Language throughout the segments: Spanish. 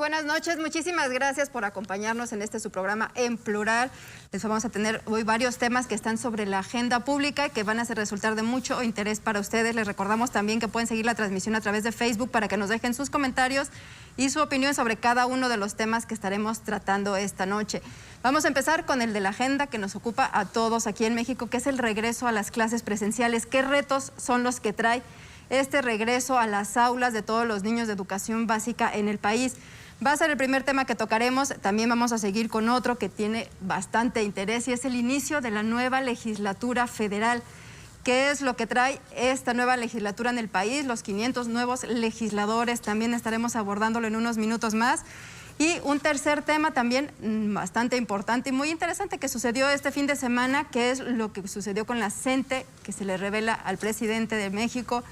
buenas noches. Muchísimas gracias por acompañarnos en su programa En Plural. Les vamos a tener hoy varios temas que están sobre la agenda pública que van a resultar de mucho interés para ustedes. Les recordamos también que pueden seguir la transmisión a través de Facebook para que nos dejen sus comentarios y su opinión sobre cada uno de los temas que estaremos tratando esta noche. Vamos a empezar con el de la agenda que nos ocupa a todos aquí en México, que es el regreso a las clases presenciales. ¿Qué retos son los que trae este regreso a las aulas de todos los niños de educación básica en el país? Va a ser el primer tema que tocaremos. También vamos a seguir con otro que tiene bastante interés y es el inicio de la nueva legislatura federal. ¿Qué es lo que trae esta nueva legislatura en el país? Los 500 nuevos legisladores, también estaremos abordándolo en unos minutos más. Y un tercer tema también bastante importante y muy interesante que sucedió este fin de semana, que es lo que sucedió con la CENTE, que se le revela al presidente de México,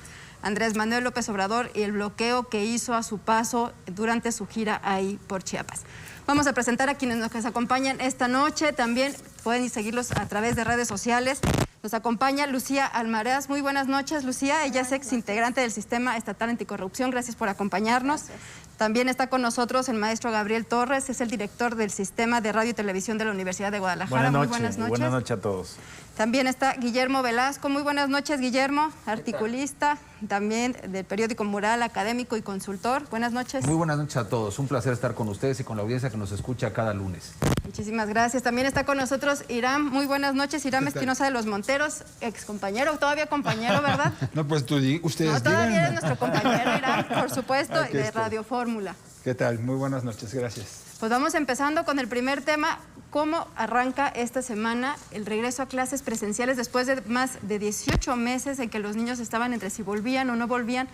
Andrés Manuel López Obrador, y el bloqueo que hizo a su paso durante su gira ahí por Chiapas. Vamos a presentar a quienes nos acompañan esta noche. También pueden seguirlos a través de redes sociales. Nos acompaña Lucía Almaraz. Muy buenas noches, Lucía. Ella es ex integrante del Sistema Estatal Anticorrupción. Gracias por acompañarnos. Gracias. También está con nosotros el maestro Gabriel Torres, es el director del Sistema de Radio y Televisión de la Universidad de Guadalajara. Muy buenas noches. Buenas noches a todos. También está Guillermo Velasco. Muy buenas noches, Guillermo, articulista, también del periódico Mural, académico y consultor. Buenas noches. Muy buenas noches a todos. Un placer estar con ustedes y con la audiencia que nos escucha cada lunes. Muchísimas gracias. También está con nosotros Irán. Muy buenas noches, Irán Espinosa de los Monteros, ex compañero, todavía compañero, ¿verdad? No, pues ustedes no, todavía digan. es nuestro compañero Irán, por supuesto, Aquí de estoy. Radio Fórmula. ¿Qué tal? Muy buenas noches, gracias. Pues vamos empezando con el primer tema. ¿Cómo arranca esta semana el regreso a clases presenciales después de más de 18 meses en que los niños estaban entre si volvían o no volvían?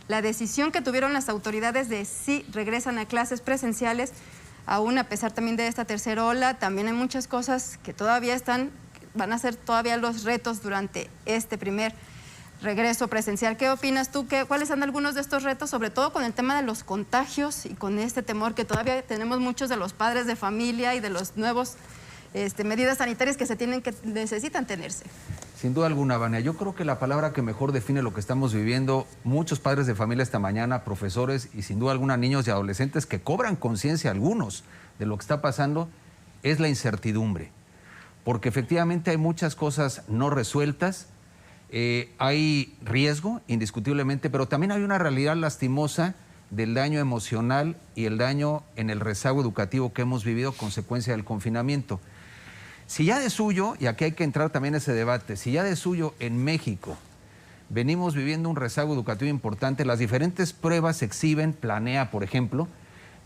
La decisión que tuvieron las autoridades de si regresan a clases presenciales, aún a pesar también de esta tercera ola, también hay muchas cosas que todavía van a ser todavía los retos durante este primer regreso presencial. ¿Qué opinas tú? ¿Cuáles son algunos de estos retos, sobre todo con el tema de los contagios y con este temor que todavía tenemos muchos de los padres de familia y de los nuevos medidas sanitarias que necesitan tenerse? Sin duda alguna, Vania, yo creo que la palabra que mejor define lo que estamos viviendo, muchos padres de familia esta mañana, profesores y sin duda alguna niños y adolescentes que cobran conciencia algunos de lo que está pasando, es la incertidumbre. Porque efectivamente hay muchas cosas no resueltas. Hay riesgo, indiscutiblemente, pero también hay una realidad lastimosa del daño emocional y el daño en el rezago educativo que hemos vivido consecuencia del confinamiento. Si ya de suyo, y aquí hay que entrar también en ese debate, si ya de suyo en México venimos viviendo un rezago educativo importante, las diferentes pruebas exhiben, Planea, por ejemplo,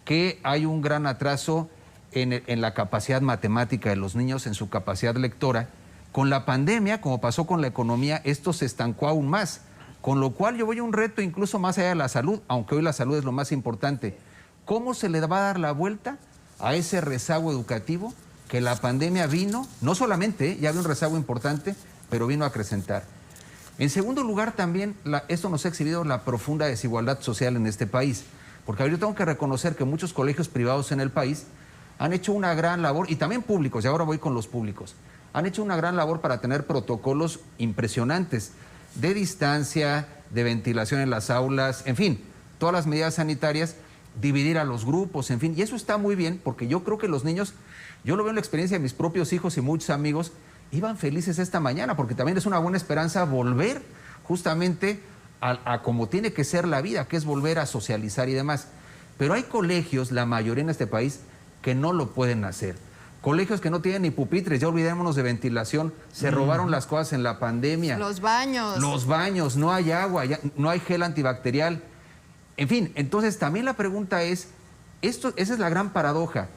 que hay un gran atraso en la capacidad matemática de los niños, en su capacidad lectora. Con la pandemia, como pasó con la economía, esto se estancó aún más, con lo cual yo voy a un reto incluso más allá de la salud, aunque hoy la salud es lo más importante. ¿Cómo se le va a dar la vuelta a ese rezago educativo que la pandemia vino, no solamente, ya había un rezago importante, pero vino a acrecentar? En segundo lugar, también esto nos ha exhibido la profunda desigualdad social en este país, porque yo tengo que reconocer que muchos colegios privados en el país han hecho una gran labor, y también públicos, y ahora voy con los públicos, han hecho una gran labor para tener protocolos impresionantes de distancia, de ventilación en las aulas, en fin, todas las medidas sanitarias, dividir a los grupos, en fin, y eso está muy bien, porque yo creo que los niños, yo lo veo en la experiencia de mis propios hijos y muchos amigos, iban felices esta mañana, porque también es una buena esperanza volver justamente a como tiene que ser la vida, que es volver a socializar y demás. Pero hay colegios, la mayoría en este país, que no lo pueden hacer. Colegios que no tienen ni pupitres, ya olvidémonos de ventilación, se robaron las cosas en la pandemia. Los baños. Los baños, no hay agua, no hay gel antibacterial. En fin, entonces también la pregunta es, esa es la gran paradoja,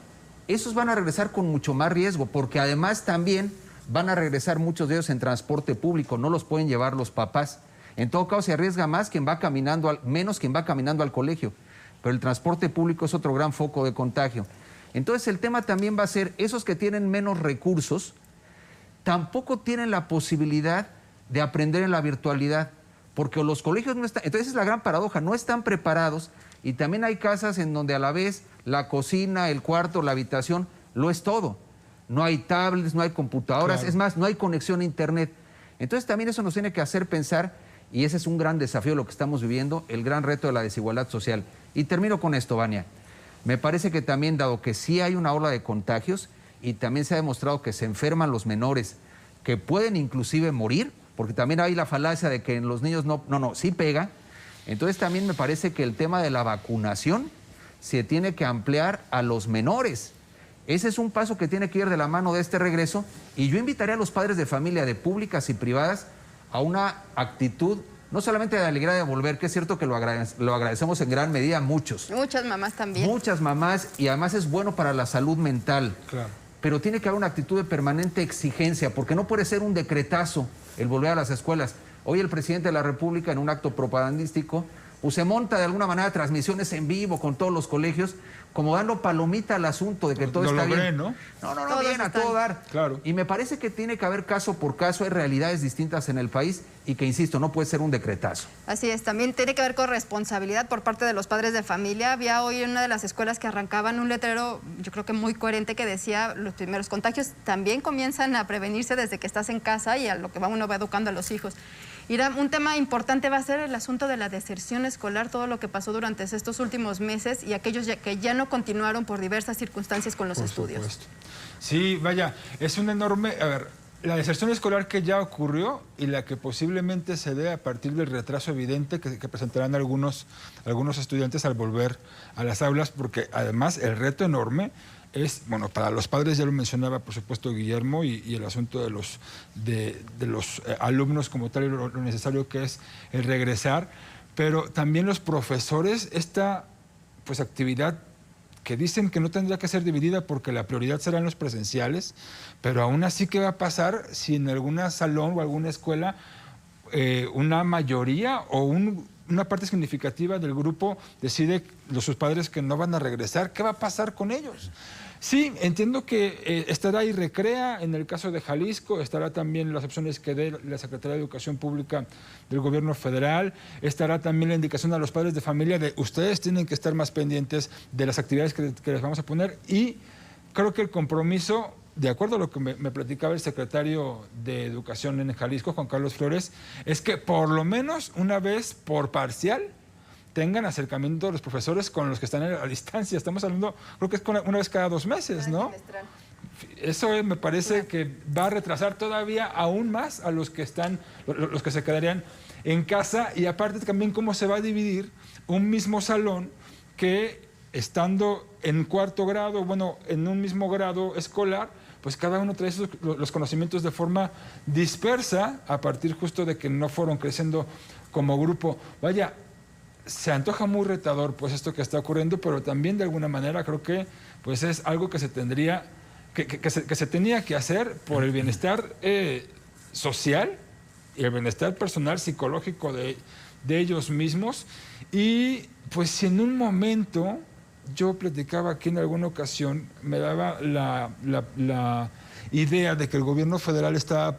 esos van a regresar con mucho más riesgo, porque además también van a regresar muchos de ellos en transporte público, no los pueden llevar los papás. En todo caso se arriesga más quien va caminando, menos quien va caminando al colegio, pero el transporte público es otro gran foco de contagio. Entonces el tema también va a ser, esos que tienen menos recursos, tampoco tienen la posibilidad de aprender en la virtualidad, porque los colegios no están, entonces es la gran paradoja, no están preparados, y también hay casas en donde a la vez la cocina, el cuarto, la habitación, lo es todo. No hay tablets, no hay computadoras, claro. Es más, no hay conexión a internet. Entonces también eso nos tiene que hacer pensar, y ese es un gran desafío de lo que estamos viviendo, el gran reto de la desigualdad social. Y termino con esto, Vania. Me parece que también, dado que sí hay una ola de contagios y también se ha demostrado que se enferman los menores, que pueden inclusive morir, porque también hay la falacia de que en los niños sí pega. Entonces también me parece que el tema de la vacunación se tiene que ampliar a los menores. Ese es un paso que tiene que ir de la mano de este regreso, y yo invitaría a los padres de familia de públicas y privadas a una actitud no solamente de alegría de volver, que es cierto que lo agradecemos en gran medida muchos. Muchas mamás también. Muchas mamás, y además es bueno para la salud mental. Claro. Pero tiene que haber una actitud de permanente exigencia, porque no puede ser un decretazo el volver a las escuelas. Hoy el presidente de la República, en un acto propagandístico, pues se monta de alguna manera transmisiones en vivo con todos los colegios, como dando palomita al asunto de que todo está bien. ¿No? No, bien, a todo dar. Claro. Y me parece que tiene que haber caso por caso, hay realidades distintas en el país y que, insisto, no puede ser un decretazo. Así es, también tiene que haber corresponsabilidad por parte de los padres de familia. Había hoy en una de las escuelas que arrancaban un letrero, yo creo que muy coherente, que decía: los primeros contagios también comienzan a prevenirse desde que estás en casa y a lo que uno va educando a los hijos. Y un tema importante va a ser el asunto de la deserción escolar, todo lo que pasó durante estos últimos meses y aquellos que ya no continuaron por diversas circunstancias con los estudios. Supuesto. Sí, vaya, es un enorme... A ver, la deserción escolar que ya ocurrió y la que posiblemente se dé a partir del retraso evidente que presentarán algunos estudiantes al volver a las aulas, porque además el reto enorme es, bueno, para los padres ya lo mencionaba, por supuesto, Guillermo, y el asunto de los alumnos como tal, y lo necesario que es el regresar, pero también los profesores, esta pues actividad que dicen que no tendría que ser dividida porque la prioridad serán los presenciales, pero aún así, ¿qué va a pasar si en algún salón o alguna escuela una mayoría o una parte significativa del grupo decide, sus padres, que no van a regresar? ¿Qué va a pasar con ellos? Sí, entiendo que estará IRECREA en el caso de Jalisco, estará también las opciones que dé la Secretaría de Educación Pública del Gobierno Federal, estará también la indicación a los padres de familia de ustedes tienen que estar más pendientes de las actividades que les vamos a poner, y creo que el compromiso, de acuerdo a lo que me platicaba el secretario de Educación en Jalisco, Juan Carlos Flores, es que por lo menos una vez por parcial tengan acercamiento los profesores con los que están a distancia. Estamos hablando, creo que es una vez cada 2 meses, ¿no? Eso me parece que va a retrasar todavía aún más a los que se quedarían en casa, y aparte también cómo se va a dividir un mismo salón que, estando en cuarto grado, bueno, en un mismo grado escolar, pues cada uno trae los conocimientos de forma dispersa a partir justo de que no fueron creciendo como grupo. Vaya, se antoja muy retador pues esto que está ocurriendo, pero también de alguna manera creo que pues es algo que se tendría que se tenía que hacer por el bienestar social y el bienestar personal, psicológico de ellos mismos. Y pues si en un momento, yo platicaba aquí en alguna ocasión, me daba la idea de que el gobierno federal está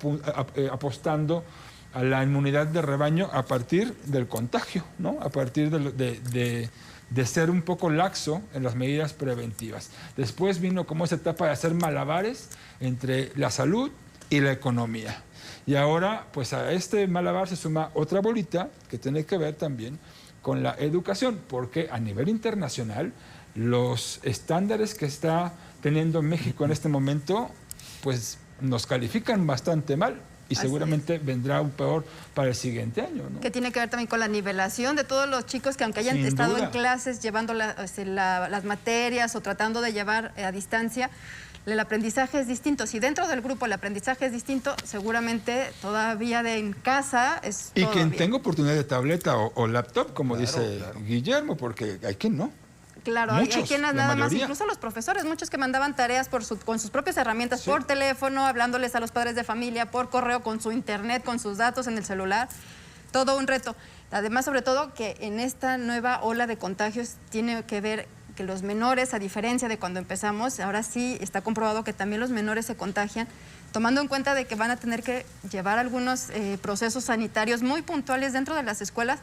apostando a la inmunidad de rebaño a partir del contagio, ¿no? A partir de ser un poco laxo en las medidas preventivas. Después vino como esa etapa de hacer malabares entre la salud y la economía. Y ahora, pues a este malabar se suma otra bolita que tiene que ver también con la educación, porque a nivel internacional los estándares que está teniendo México en este momento, pues nos califican bastante mal. Y seguramente vendrá un peor para el siguiente año, ¿no? Que tiene que ver también con la nivelación de todos los chicos que, aunque hayan estado en clases llevando las materias o tratando de llevar a distancia, el aprendizaje es distinto. Si dentro del grupo el aprendizaje es distinto, seguramente todavía en casa es Y quien tenga oportunidad de tableta o laptop, como dice Guillermo, porque hay quien no. Claro, hay quienes nada más, incluso los profesores, muchos que mandaban tareas con sus propias herramientas, por teléfono, hablándoles a los padres de familia, por correo, con su internet, con sus datos en el celular. Todo un reto. Además, sobre todo, que en esta nueva ola de contagios tiene que ver que los menores, a diferencia de cuando empezamos, ahora sí está comprobado que también los menores se contagian, tomando en cuenta de que van a tener que llevar algunos procesos sanitarios muy puntuales dentro de las escuelas.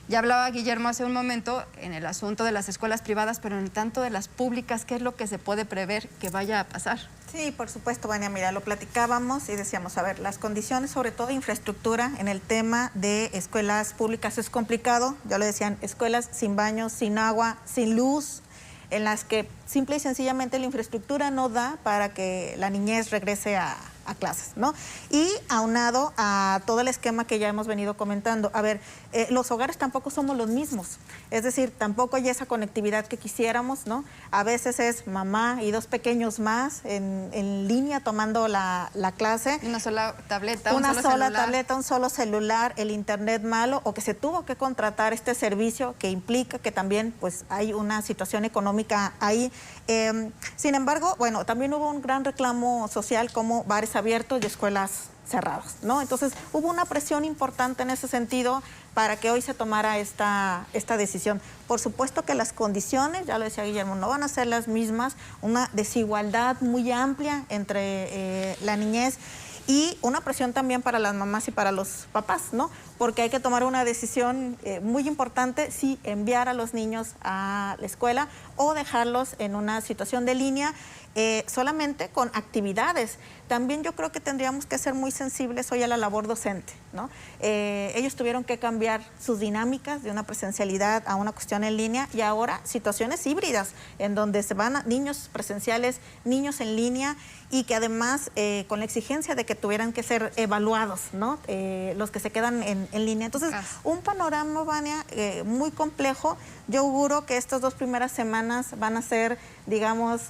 Ya hablaba Guillermo hace un momento en el asunto de las escuelas privadas, pero en tanto de las públicas, ¿qué es lo que se puede prever que vaya a pasar? Sí, por supuesto, Vania. Mira, lo platicábamos y decíamos, a ver, las condiciones, sobre todo de infraestructura, en el tema de escuelas públicas es complicado. Ya lo decían, escuelas sin baños, sin agua, sin luz. en las que simple y sencillamente la infraestructura no da para que la niñez regrese a clases, ¿no? Y aunado a todo el esquema que ya hemos venido comentando, a ver, los hogares tampoco somos los mismos, es decir, tampoco hay esa conectividad que quisiéramos, ¿no? A veces es mamá y 2 pequeños más en línea tomando la clase. Una sola tableta, una un solo sola celular. tableta, un solo celular, el internet malo, o que se tuvo que contratar este servicio que implica que también pues hay una situación económica ahí. Sin embargo, bueno, también hubo un gran reclamo social como bares abiertos y escuelas cerradas, ¿no? Entonces hubo una presión importante en ese sentido para que hoy se tomara esta decisión. Por supuesto que las condiciones, ya lo decía Guillermo, no van a ser las mismas, una desigualdad muy amplia entre la niñez y una presión también para las mamás y para los papás, ¿no? Porque hay que tomar una decisión muy importante, si enviar a los niños a la escuela o dejarlos en una situación de línea solamente con actividades. También yo creo que tendríamos que ser muy sensibles hoy a la labor docente, ¿no? Ellos tuvieron que cambiar sus dinámicas de una presencialidad a una cuestión en línea y ahora situaciones híbridas en donde se van niños presenciales, niños en línea y que además con la exigencia de que tuvieran que ser evaluados, ¿no? Los que se quedan en línea. Entonces, un panorama, Vania, muy complejo. Yo auguro que estas 2 primeras semanas van a ser, digamos,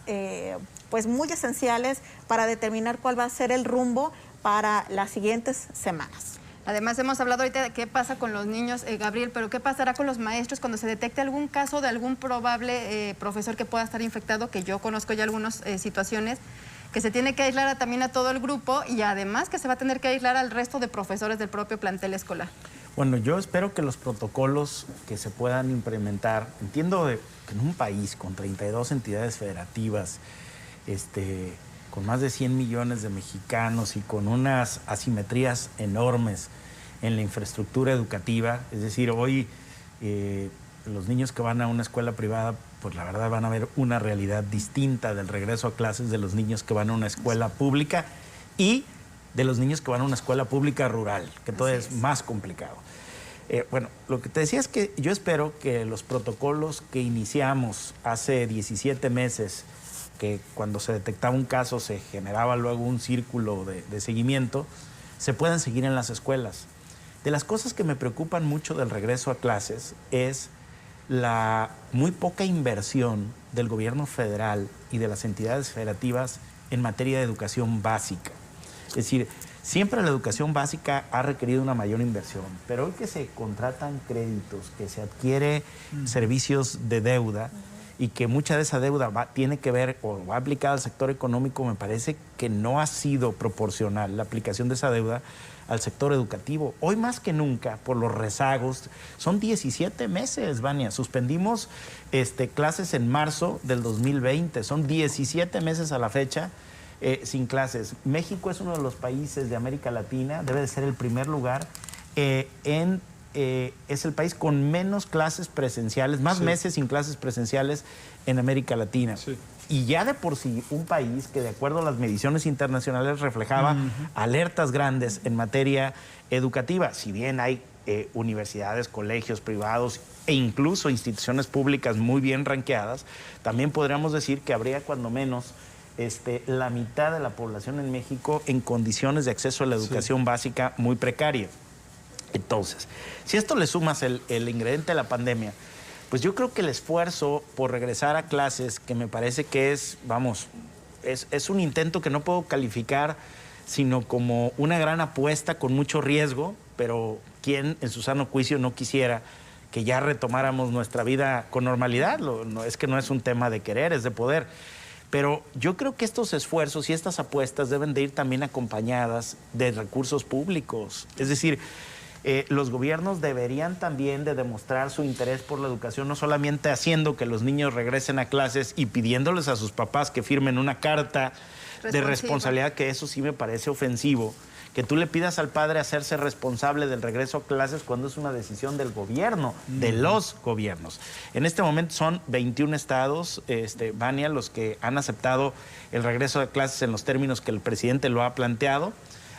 pues muy esenciales para determinar cuál va a ser el rumbo para las siguientes semanas. Además, hemos hablado ahorita de qué pasa con los niños, Gabriel, pero ¿qué pasará con los maestros cuando se detecte algún caso de algún probable profesor que pueda estar infectado? Que yo conozco ya algunas situaciones que se tiene que aislar también a todo el grupo y además que se va a tener que aislar al resto de profesores del propio plantel escolar. Bueno, yo espero que los protocolos que se puedan implementar, entiendo que en un país con 32 entidades federativas, con más de 100 millones de mexicanos y con unas asimetrías enormes en la infraestructura educativa, es decir, hoy los niños que van a una escuela privada, pues la verdad van a ver una realidad distinta del regreso a clases de los niños que van a una escuela pública y de los niños que van a una escuela pública rural, que todo es más complicado. Bueno, lo que te decía es que yo espero que los protocolos que iniciamos hace 17 meses, que cuando se detectaba un caso se generaba luego un círculo de seguimiento, se puedan seguir en las escuelas. De las cosas que me preocupan mucho del regreso a clases es la muy poca inversión del gobierno federal y de las entidades federativas en materia de educación básica. Es decir, siempre la educación básica ha requerido una mayor inversión, pero hoy que se contratan créditos, que se adquiere servicios de deuda y que mucha de esa deuda tiene que ver o va aplicada al sector económico, me parece que no ha sido proporcional la aplicación de esa deuda al sector educativo. Hoy más que nunca, por los rezagos, son 17 meses, Vania. Suspendimos clases en marzo del 2020, son 17 meses a la fecha sin clases. México es uno de los países de América Latina, debe de ser el primer lugar, es el país con menos clases presenciales, más meses sin clases presenciales en América Latina. Sí. Y ya de por sí un país que de acuerdo a las mediciones internacionales reflejaba alertas grandes en materia educativa. Si bien hay universidades, colegios privados e incluso instituciones públicas muy bien ranqueadas, también podríamos decir que habría cuando menos la mitad de la población en México en condiciones de acceso a la educación básica muy precaria. Entonces, si esto le sumas el ingrediente de la pandemia, pues yo creo que el esfuerzo por regresar a clases, que me parece que es un intento que no puedo calificar sino como una gran apuesta con mucho riesgo, pero ¿quién en su sano juicio no quisiera que ya retomáramos nuestra vida con normalidad? Es que no es un tema de querer, es de poder. Pero yo creo que estos esfuerzos y estas apuestas deben de ir también acompañadas de recursos públicos. Es decir, los gobiernos deberían también de demostrar su interés por la educación, no solamente haciendo que los niños regresen a clases y pidiéndoles a sus papás que firmen una carta de responsabilidad, que eso sí me parece ofensivo, que tú le pidas al padre hacerse responsable del regreso a clases cuando es una decisión del gobierno, de los gobiernos. En este momento son 21 estados, Vania, los que han aceptado el regreso a clases en los términos que el presidente lo ha planteado.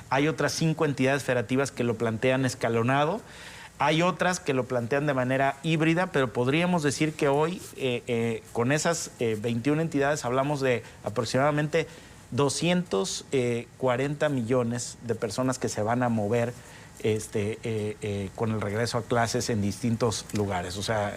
Hay otras 5 entidades federativas que lo plantean escalonado. Hay otras que lo plantean de manera híbrida, pero podríamos decir que hoy, con esas 21 entidades, hablamos de aproximadamente 240 millones de personas que se van a mover con el regreso a clases en distintos lugares, o sea,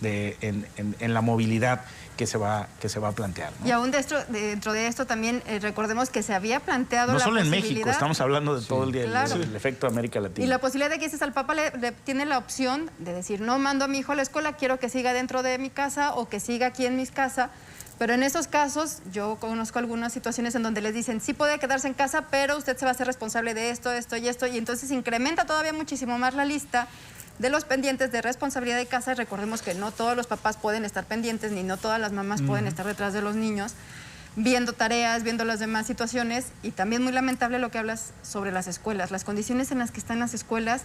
en la movilidad que se va a plantear, ¿no? Y aún dentro de esto también recordemos que se había planteado no la solo en posibilidad... México, estamos hablando de todo el día, claro. el efecto de América Latina. Y la posibilidad de que dices al papá le tiene la opción de decir, no mando a mi hijo a la escuela, quiero que siga dentro de mi casa o que siga aquí en mi casa. Pero en esos casos, yo conozco algunas situaciones en donde les dicen, sí puede quedarse en casa, pero usted se va a hacer responsable de esto, esto y esto. Y entonces incrementa todavía muchísimo más la lista de los pendientes de responsabilidad de casa. Y recordemos que no todos los papás pueden estar pendientes, ni no todas las mamás pueden estar detrás de los niños, viendo tareas, viendo las demás situaciones. Y también muy lamentable lo que hablas sobre las escuelas, las condiciones en las que están las escuelas,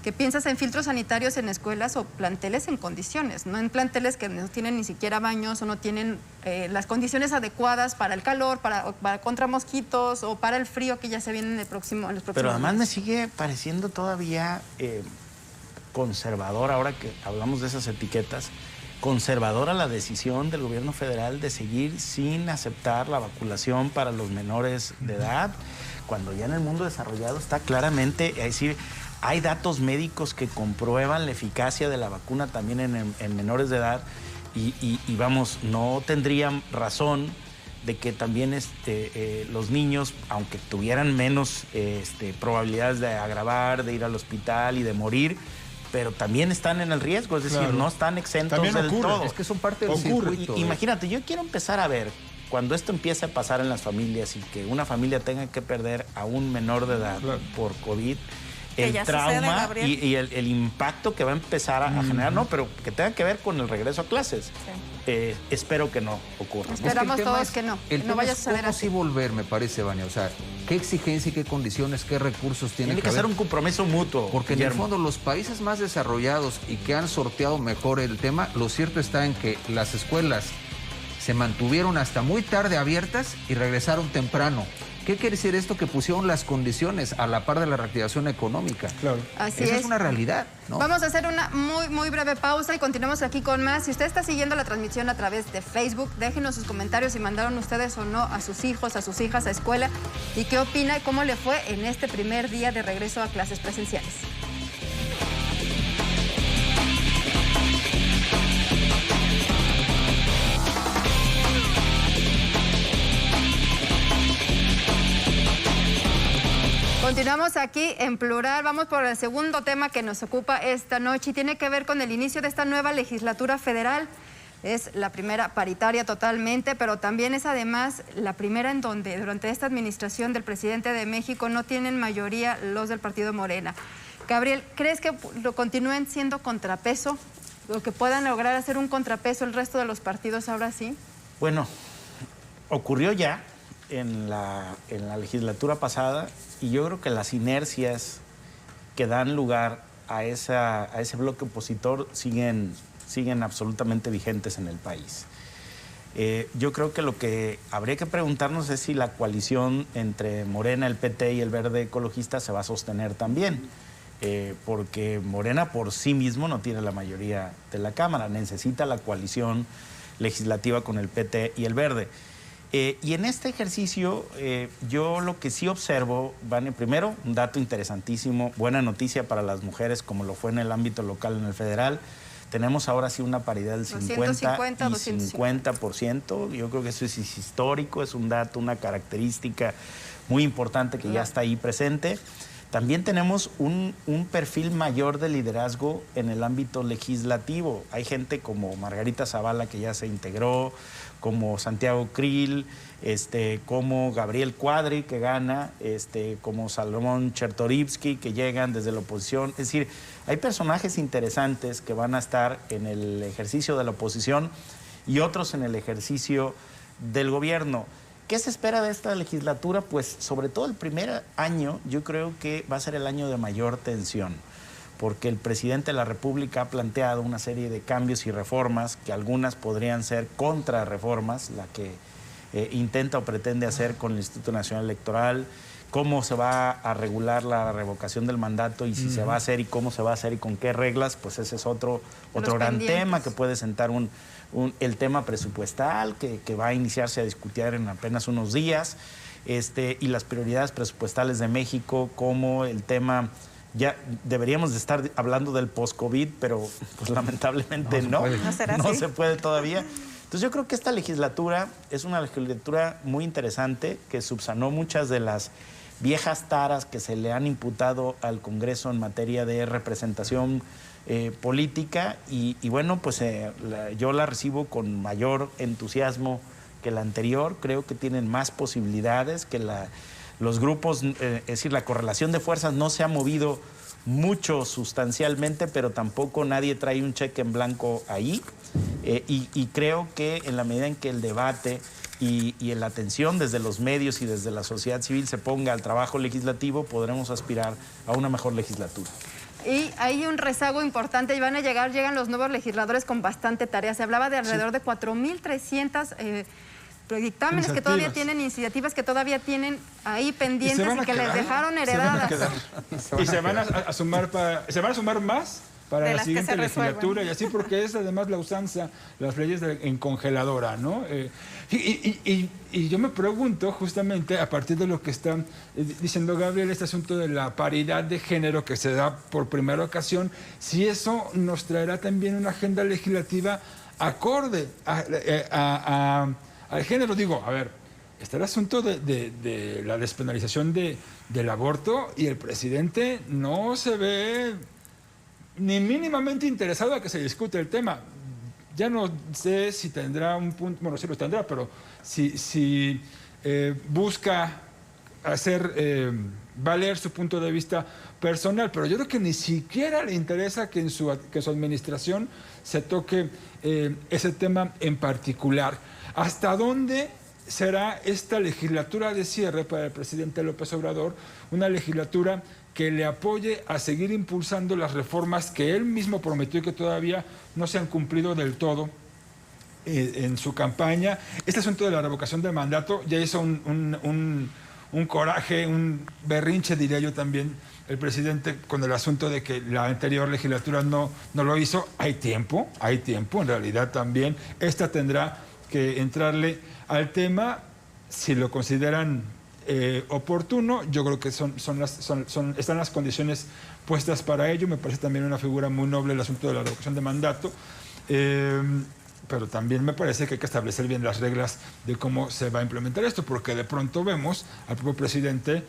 que piensas en filtros sanitarios en escuelas o planteles en condiciones, no en planteles que no tienen ni siquiera baños o no tienen las condiciones adecuadas para el calor, para contra mosquitos o para el frío que ya se viene en los próximos Pero además meses. me sigue pareciendo todavía conservador, ahora que hablamos de esas etiquetas, conservadora la decisión del gobierno federal de seguir sin aceptar la vacunación para los menores de edad, cuando ya en el mundo desarrollado está claramente, es decir, hay datos médicos que comprueban la eficacia de la vacuna también en menores de edad y vamos, no tendrían razón de que también los niños, aunque tuvieran menos probabilidades de agravar, de ir al hospital y de morir, pero también están en el riesgo, es decir, claro, no están exentos también del ocurre. todo. Es que son parte del circuito. Imagínate, yo quiero empezar a ver, cuando esto empiece a pasar en las familias y que una familia tenga que perder a un menor de edad por COVID, Que el ya sucede, trauma Gabriel. y el impacto que va a empezar a generar, no, pero que tenga que ver con el regreso a clases. Espero que no ocurra. ¿no? Esperamos el tema todos es- que no el tema vaya a es suceder cómo así. sí volver, me parece, Vania. O sea, qué exigencia y qué condiciones, qué recursos tiene Tiene que ser haber. un compromiso mutuo. Porque en el Guillermo. fondo los países más desarrollados y que han sorteado mejor el tema, lo cierto está en que las escuelas se mantuvieron hasta muy tarde abiertas y regresaron temprano. ¿Qué quiere decir esto? Que pusieron las condiciones a la par de la reactivación económica. Claro. Así Esa es. es una realidad, ¿no? Vamos a hacer una muy, muy breve pausa y continuamos aquí con más. Si usted está siguiendo la transmisión a través de Facebook, déjenos sus comentarios si mandaron ustedes o no a sus hijos, a sus hijas a escuela y qué opina y cómo le fue en este primer día de regreso a clases presenciales. Continuamos aquí en Plural. Vamos por el segundo tema que nos ocupa esta noche y tiene que ver con el inicio de esta nueva legislatura federal. Es la primera paritaria totalmente, pero también es además la primera en donde durante esta administración del presidente de México no tienen mayoría los del partido Morena. Gabriel, ¿crees que lo continúen siendo contrapeso? ¿O que puedan lograr hacer un contrapeso el resto de los partidos ahora sí? Bueno, ocurrió ya en la legislatura pasada y yo creo que las inercias que dan lugar a ese bloque opositor siguen absolutamente vigentes en el país. Yo creo que lo que habría que preguntarnos es si la coalición entre Morena, el PT y el Verde Ecologista se va a sostener también, porque Morena por sí mismo no tiene la mayoría de la Cámara, necesita la coalición legislativa con el PT y el Verde. Y en este ejercicio yo lo que sí observo, Vania, primero, un dato interesantísimo, buena noticia para las mujeres como lo fue en el ámbito local, en el federal. Tenemos ahora sí una paridad del 50 y 50%. Yo creo que eso es histórico, es un dato, una característica muy importante que ya está ahí presente. También tenemos un perfil mayor de liderazgo en el ámbito legislativo. Hay gente como Margarita Zavala que ya se integró, como Santiago Krill, como Gabriel Cuadri que gana, como Salomón Chertorivsky que llegan desde la oposición. Es decir, hay personajes interesantes que van a estar en el ejercicio de la oposición y otros en el ejercicio del gobierno. ¿Qué se espera de esta legislatura? Pues sobre todo el primer año yo creo que va a ser el año de mayor tensión, porque el presidente de la República ha planteado una serie de cambios y reformas, que algunas podrían ser contrarreformas, la que intenta o pretende hacer con el Instituto Nacional Electoral, cómo se va a regular la revocación del mandato y si se va a hacer y cómo se va a hacer y con qué reglas, pues ese es otro gran tema que puede sentar el tema presupuestal que va a iniciarse a discutir en apenas unos días, y las prioridades presupuestales de México, como el tema, ya deberíamos de estar hablando del post-COVID, pero pues lamentablemente no se puede todavía. Entonces yo creo que esta legislatura es una legislatura muy interesante que subsanó muchas de las viejas taras que se le han imputado al Congreso en materia de representación política y bueno, pues yo la recibo con mayor entusiasmo que la anterior. Creo que tienen más posibilidades, que los grupos, es decir, la correlación de fuerzas no se ha movido mucho sustancialmente, pero tampoco nadie trae un cheque en blanco ahí. Y creo que en la medida en que el debate y en la atención desde los medios y desde la sociedad civil se ponga al trabajo legislativo, podremos aspirar a una mejor legislatura. Y hay un rezago importante, y llegan los nuevos legisladores con bastante tarea. Se hablaba de alrededor de 4.300 dictámenes que todavía tienen, iniciativas que todavía tienen ahí pendientes y que les dejaron heredadas. Y se van a sumar más para la siguiente legislatura y así, porque es además la usanza, las leyes en congeladora, ¿no? Y yo me pregunto justamente a partir de lo que está diciendo Gabriel, este asunto de la paridad de género que se da por primera ocasión, si eso nos traerá también una agenda legislativa acorde al género. Digo, a ver, está el asunto de la despenalización del aborto y el presidente no se ve ni mínimamente interesado a que se discute el tema. Ya no sé si tendrá un punto, bueno, sí lo tendrá, pero si busca hacer valer su punto de vista personal, pero yo creo que ni siquiera le interesa que su administración se toque ese tema en particular. ¿Hasta dónde será esta legislatura de cierre para el presidente López Obrador? Una legislatura que le apoye a seguir impulsando las reformas que él mismo prometió y que todavía no se han cumplido del todo en su campaña. Este asunto de la revocación del mandato ya hizo un coraje, un berrinche, diría yo también, el presidente con el asunto de que la anterior legislatura no lo hizo. Hay tiempo, en realidad también. Esta tendrá que entrarle al tema si lo consideran oportuno. Yo creo que están las condiciones puestas para ello. Me parece también una figura muy noble el asunto de la revocación de mandato, pero también me parece que hay que establecer bien las reglas de cómo se va a implementar esto, porque de pronto vemos al propio presidente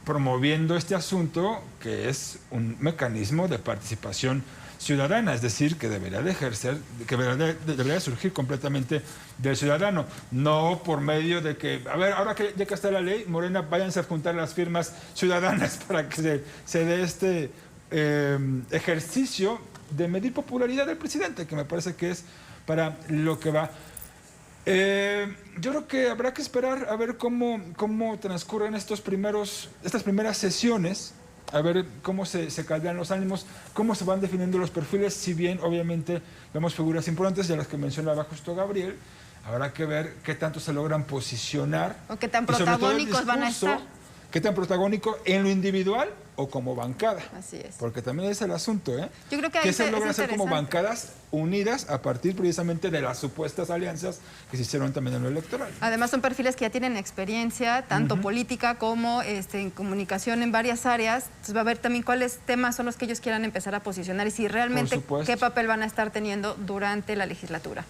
promoviendo este asunto, que es un mecanismo de participación ciudadana, es decir, que debería de ejercer, que debería de surgir completamente del ciudadano, no por medio de que, a ver, ahora que ya que está la ley, Morena, váyanse a juntar las firmas ciudadanas para que se dé este ejercicio de medir popularidad del presidente, que me parece que es para lo que va. Yo creo que habrá que esperar a ver cómo transcurren estas primeras sesiones, a ver cómo se caldean los ánimos, cómo se van definiendo los perfiles, si bien obviamente vemos figuras importantes, ya las que mencionaba justo Gabriel. Habrá que ver qué tanto se logran posicionar. O qué tan protagónicos van a estar. Qué tan protagónico en lo individual o como bancada. Así es. Porque también es el asunto, ¿eh? Yo creo que que se logra hacer como bancadas unidas a partir precisamente de las supuestas alianzas que se hicieron también en lo electoral. Además son perfiles que ya tienen experiencia, tanto política como en comunicación en varias áreas. Entonces va a ver también cuáles temas son los que ellos quieran empezar a posicionar y si realmente qué papel van a estar teniendo durante la legislatura.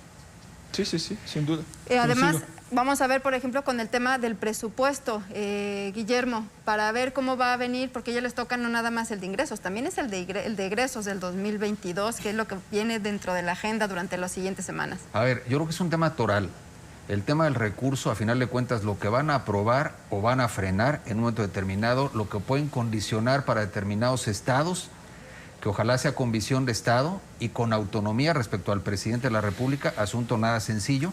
Sí, sin duda. Además, vamos a ver, por ejemplo, con el tema del presupuesto, Guillermo, para ver cómo va a venir, porque ya les toca no nada más el de ingresos, también es el de egresos del 2022, que es lo que viene dentro de la agenda durante las siguientes semanas. A ver, yo creo que es un tema toral. El tema del recurso, a final de cuentas, lo que van a aprobar o van a frenar en un momento determinado, lo que pueden condicionar para determinados estados, que ojalá sea con visión de Estado y con autonomía respecto al presidente de la República, asunto nada sencillo.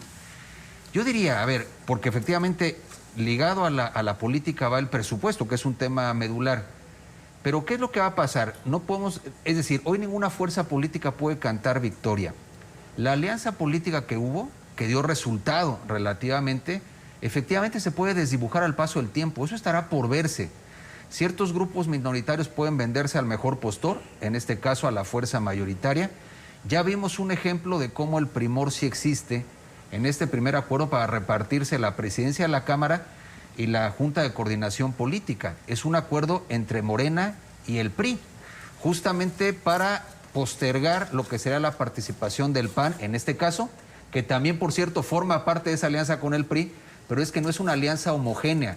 Yo diría, a ver, porque efectivamente ligado a la política va el presupuesto, que es un tema medular. Pero ¿qué es lo que va a pasar? No podemos, es decir, hoy ninguna fuerza política puede cantar victoria. La alianza política que hubo, que dio resultado relativamente, efectivamente se puede desdibujar al paso del tiempo, eso estará por verse. Ciertos grupos minoritarios pueden venderse al mejor postor, en este caso a la fuerza mayoritaria. Ya vimos un ejemplo de cómo el primor sí existe en este primer acuerdo para repartirse la presidencia de la Cámara y la Junta de Coordinación Política. Es un acuerdo entre Morena y el PRI, justamente para postergar lo que será la participación del PAN, en este caso, que también, por cierto, forma parte de esa alianza con el PRI, pero es que no es una alianza homogénea.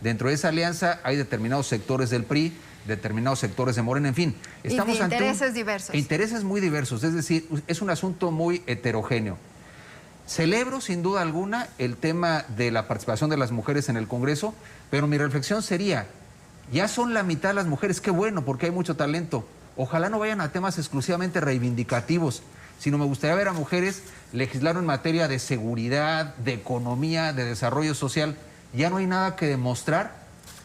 Dentro de esa alianza hay determinados sectores del PRI, determinados sectores de Morena, en fin. Estamos ante intereses diversos. Intereses muy diversos, es decir, es un asunto muy heterogéneo. Celebro sin duda alguna el tema de la participación de las mujeres en el Congreso, pero mi reflexión sería, ya son la mitad de las mujeres, qué bueno, porque hay mucho talento. Ojalá no vayan a temas exclusivamente reivindicativos, sino me gustaría ver a mujeres legislar en materia de seguridad, de economía, de desarrollo social. Ya no hay nada que demostrar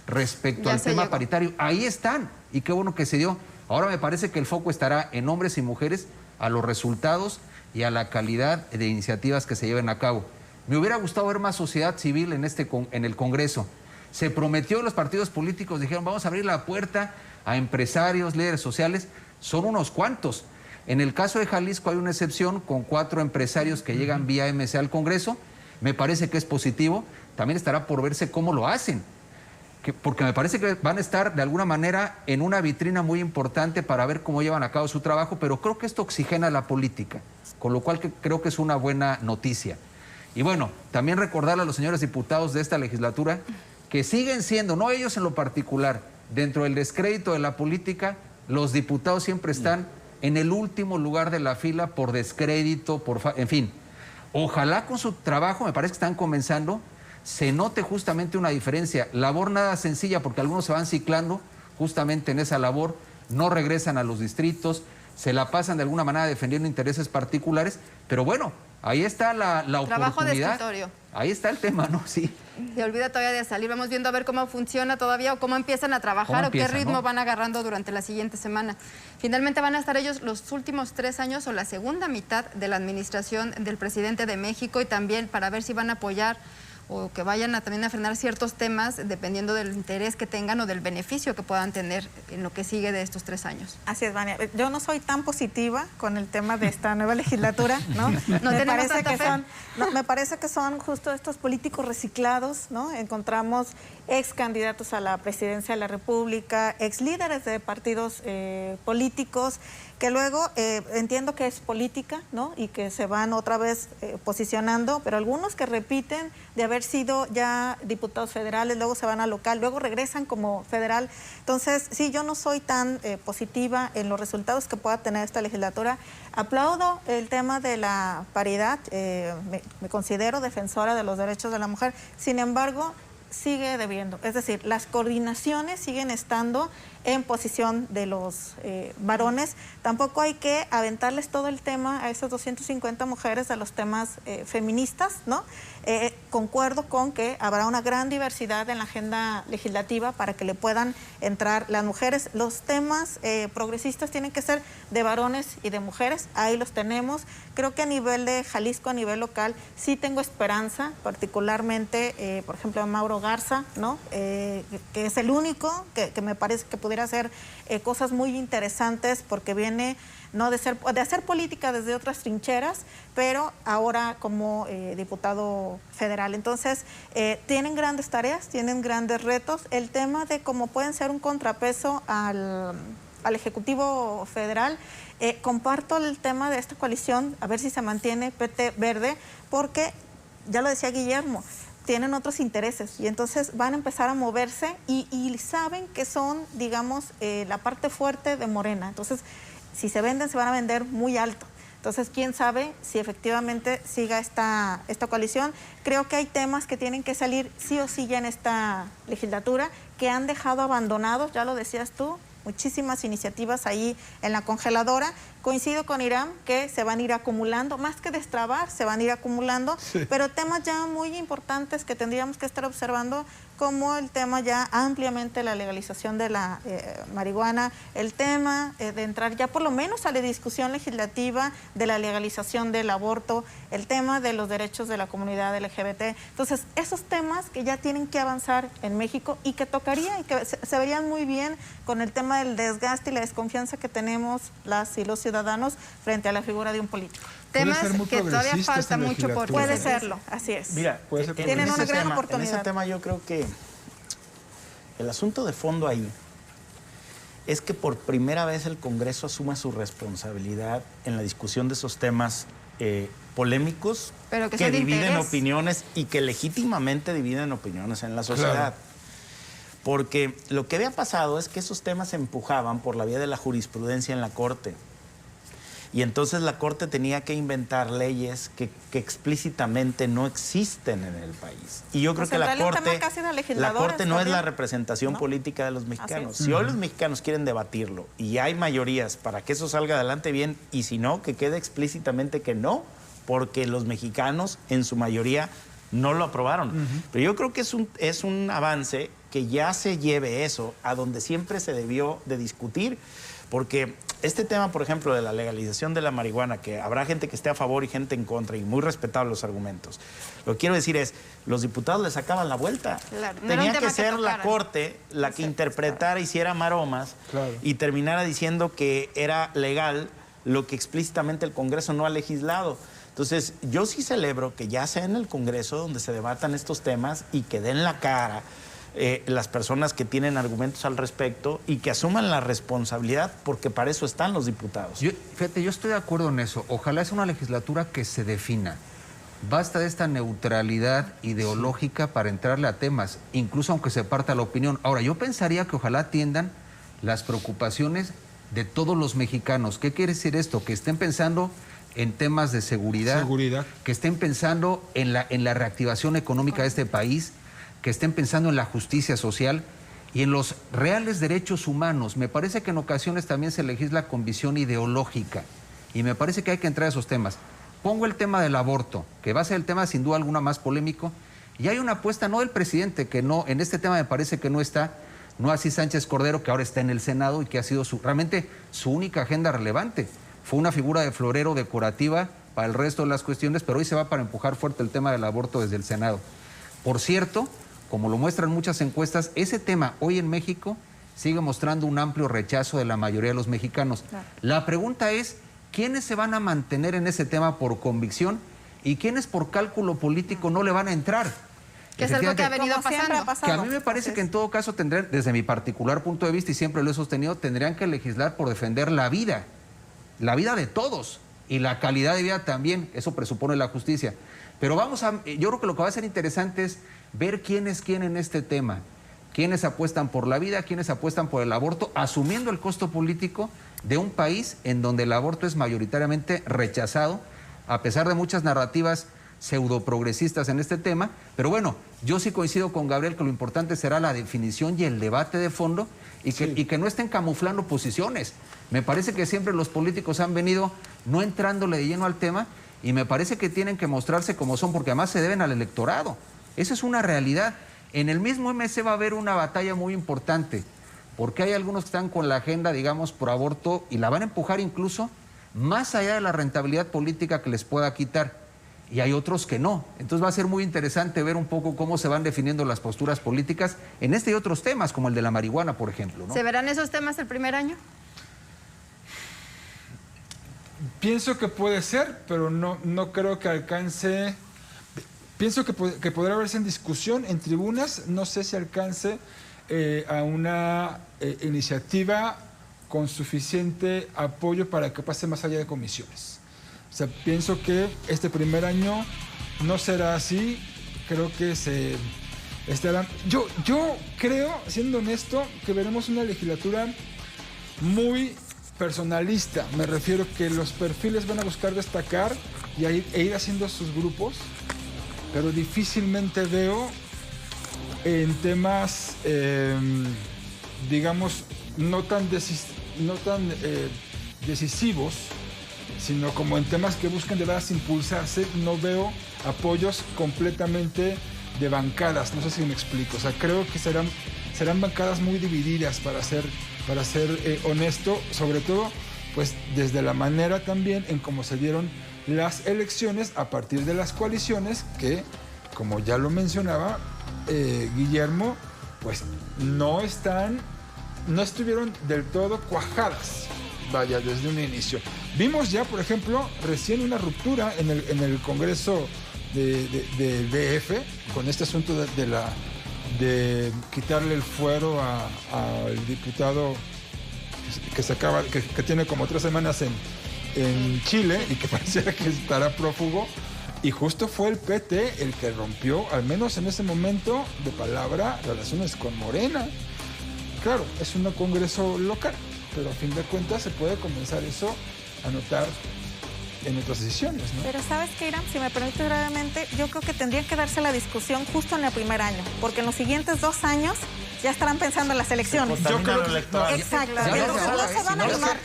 respecto al tema paritario. Ahí están, y qué bueno que se dio. Ahora me parece que el foco estará en hombres y mujeres, a los resultados y a la calidad de iniciativas que se lleven a cabo. Me hubiera gustado ver más sociedad civil en el Congreso. Se prometió, los partidos políticos dijeron, vamos a abrir la puerta a empresarios, líderes sociales. Son unos cuantos. En el caso de Jalisco hay una excepción con 4 empresarios que llegan vía MC al Congreso. Me parece que es positivo. También estará por verse cómo lo hacen, porque me parece que van a estar de alguna manera en una vitrina muy importante para ver cómo llevan a cabo su trabajo, pero creo que esto oxigena la política, con lo cual creo que es una buena noticia. Y bueno, también recordarle a los señores diputados de esta legislatura que siguen siendo, no ellos en lo particular, dentro del descrédito de la política, los diputados siempre están en el último lugar de la fila por descrédito, en fin. Ojalá con su trabajo, me parece que están comenzando, se note justamente una diferencia. Labor nada sencilla, porque algunos se van ciclando justamente en esa labor, no regresan a los distritos, se la pasan de alguna manera defendiendo intereses particulares, pero bueno, ahí está la oportunidad. Trabajo de escritorio. Ahí está el tema, ¿no? Sí. Se olvida todavía de salir, vamos viendo a ver cómo funciona todavía o cómo empiezan a trabajar o qué ritmo van agarrando durante la siguiente semana. Finalmente van a estar ellos los últimos 3 años o la segunda mitad de la administración del presidente de México, y también para ver si van a apoyar o que vayan también a frenar ciertos temas dependiendo del interés que tengan o del beneficio que puedan tener en lo que sigue de estos 3 años. Así es, Vania. Yo no soy tan positiva con el tema de esta nueva legislatura, ¿no? Me parece que son justo estos políticos reciclados, ¿no? Encontramos ex candidatos a la presidencia de la República, ex líderes de partidos políticos, que luego entiendo que es política, ¿no? Y que se van otra vez posicionando, pero algunos que repiten de haber sido ya diputados federales, luego se van a local, luego regresan como federal. Entonces, sí, yo no soy tan positiva en los resultados que pueda tener esta legislatura. Aplaudo el tema de la paridad, me considero defensora de los derechos de la mujer, sin embargo, sigue debiendo, es decir, las coordinaciones siguen estando en posición de los varones. Tampoco hay que aventarles todo el tema a esas 250 mujeres de los temas feministas, ¿no? Concuerdo con que habrá una gran diversidad en la agenda legislativa para que le puedan entrar las mujeres. Los temas progresistas tienen que ser de varones y de mujeres, ahí los tenemos. Creo que a nivel de Jalisco, a nivel local, sí tengo esperanza, particularmente, por ejemplo, a Mauro Garza, ¿no? Que es el único que me parece que pudiera hacer cosas muy interesantes, porque viene no de hacer política desde otras trincheras, pero ahora como diputado federal. Entonces, tienen grandes tareas, tienen grandes retos. El tema de cómo pueden ser un contrapeso al Ejecutivo Federal, comparto el tema de esta coalición, a ver si se mantiene PT Verde, porque, ya lo decía Guillermo, tienen otros intereses y entonces van a empezar a moverse y saben que son, digamos, la parte fuerte de Morena. Entonces, si se venden, se van a vender muy alto. Entonces, quién sabe si efectivamente siga esta coalición. Creo que hay temas que tienen que salir sí o sí ya en esta legislatura, que han dejado abandonados, ya lo decías tú, muchísimas iniciativas ahí en la congeladora, Coincido con Irán que se van a ir acumulando, más que destrabar, se van a ir acumulando, pero temas ya muy importantes que tendríamos que estar observando, como el tema ya ampliamente la legalización de la marihuana, el tema de entrar ya por lo menos a la discusión legislativa de la legalización del aborto, el tema de los derechos de la comunidad LGBT. Entonces, esos temas que ya tienen que avanzar en México y que tocaría y que se verían muy bien con el tema del desgaste y la desconfianza que tenemos las y los ciudadanos frente a la figura de un político. Temas que todavía falta mucho por... Puede serlo, así es. Mira, tienen una gran oportunidad. En ese tema yo creo que el asunto de fondo ahí es que por primera vez el Congreso asuma su responsabilidad en la discusión de esos temas polémicos, pero que dividen opiniones y que legítimamente dividen opiniones en la sociedad. Claro. Porque lo que había pasado es que esos temas se empujaban por la vía de la jurisprudencia en la Corte. Y entonces la Corte tenía que inventar leyes que explícitamente no existen en el país. Y yo creo que la Corte no es la representación política de los mexicanos. Si hoy los mexicanos quieren debatirlo y hay mayorías para que eso salga adelante, bien, y si no, que quede explícitamente que no, porque los mexicanos en su mayoría no lo aprobaron. Pero yo creo que es un avance que ya se lleve eso a donde siempre se debió de discutir, porque este tema, por ejemplo, de la legalización de la marihuana, que habrá gente que esté a favor y gente en contra, y muy respetables los argumentos. Lo que quiero decir es, los diputados le sacaban la vuelta. Claro, no tenía que ser la Corte la que interpretara, hiciera maromas, y terminara diciendo que era legal lo que explícitamente el Congreso no ha legislado. Entonces, yo sí celebro que ya sea en el Congreso donde se debatan estos temas y que den la cara las personas que tienen argumentos al respecto y que asuman la responsabilidad, porque para eso están los diputados. Fíjate, yo estoy de acuerdo en eso. Ojalá sea una legislatura que se defina. Basta de esta neutralidad ideológica para entrarle a temas, incluso aunque se parta la opinión. Ahora, yo pensaría que ojalá atiendan las preocupaciones de todos los mexicanos. ¿Qué quiere decir esto? Que estén pensando en temas de seguridad. Que estén pensando en la reactivación económica de este país, que estén pensando en la justicia social y en los reales derechos humanos. Me parece que en ocasiones también se legisla con visión ideológica y me parece que hay que entrar a esos temas. Pongo el tema del aborto, que va a ser el tema sin duda alguna más polémico, y hay una apuesta no del presidente, que no, en este tema me parece que no está, no así Sánchez Cordero, que ahora está en el Senado y que ha sido realmente su única agenda relevante. Fue una figura de florero decorativa para el resto de las cuestiones, pero hoy se va para empujar fuerte el tema del aborto desde el Senado. Por cierto, como lo muestran muchas encuestas, ese tema hoy en México sigue mostrando un amplio rechazo de la mayoría de los mexicanos. Claro. La pregunta es, ¿quiénes se van a mantener en ese tema por convicción y quiénes por cálculo político no le van a entrar? Que es algo que ha venido pasando. Que a mí me parece que en todo caso tendrían, desde mi particular punto de vista, y siempre lo he sostenido, tendrían que legislar por defender la vida de todos y la calidad de vida también. Eso presupone la justicia. Pero yo creo que lo que va a ser interesante es ver quién es quién en este tema, quiénes apuestan por la vida, quiénes apuestan por el aborto, asumiendo el costo político de un país en donde el aborto es mayoritariamente rechazado, a pesar de muchas narrativas pseudoprogresistas en este tema. Pero bueno, yo sí coincido con Gabriel que lo importante será la definición y el debate de fondo y que no estén camuflando posiciones. Me parece que siempre los políticos han venido no entrándole de lleno al tema y me parece que tienen que mostrarse como son, porque además se deben al electorado. Esa es una realidad. En el mismo MC va a haber una batalla muy importante, porque hay algunos que están con la agenda, digamos, por aborto y la van a empujar incluso más allá de la rentabilidad política que les pueda quitar. Y hay otros que no. Entonces va a ser muy interesante ver un poco cómo se van definiendo las posturas políticas en este y otros temas, como el de la marihuana, por ejemplo, ¿no? ¿Se verán esos temas el primer año? Pienso que puede ser, pero no creo que alcance... Pienso que podrá verse en discusión, en tribunas, no sé si alcance a una iniciativa con suficiente apoyo para que pase más allá de comisiones. O sea, pienso que este primer año no será así, creo que se estarán... Yo creo, siendo honesto, que veremos una legislatura muy personalista. Me refiero que los perfiles van a buscar destacar e ir haciendo sus grupos, pero difícilmente veo en temas, digamos, no tan decisivos, sino como en temas que buscan de verdad impulsarse, no veo apoyos completamente de bancadas. No sé si me explico. O sea, creo que serán bancadas muy divididas, para ser honesto, sobre todo pues desde la manera también en cómo se dieron las elecciones a partir de las coaliciones que, como ya lo mencionaba Guillermo, pues no estuvieron del todo cuajadas, vaya, desde un inicio. Vimos ya, por ejemplo, recién una ruptura en el Congreso del DF con este asunto de quitarle el fuero al diputado que tiene como 3 semanas en Chile y que pareciera que estará prófugo. Y justo fue el PT el que rompió, al menos en ese momento de palabra, relaciones con Morena. Claro, es un congreso local, pero a fin de cuentas se puede comenzar eso a notar en otras decisiones, ¿no? Pero ¿sabes qué, Irán? Si me permite brevemente, yo creo que tendría que darse la discusión justo en el primer año, porque en los siguientes 2 años ya estarán pensando en las elecciones. Yo creo que exacto. No se van a animar.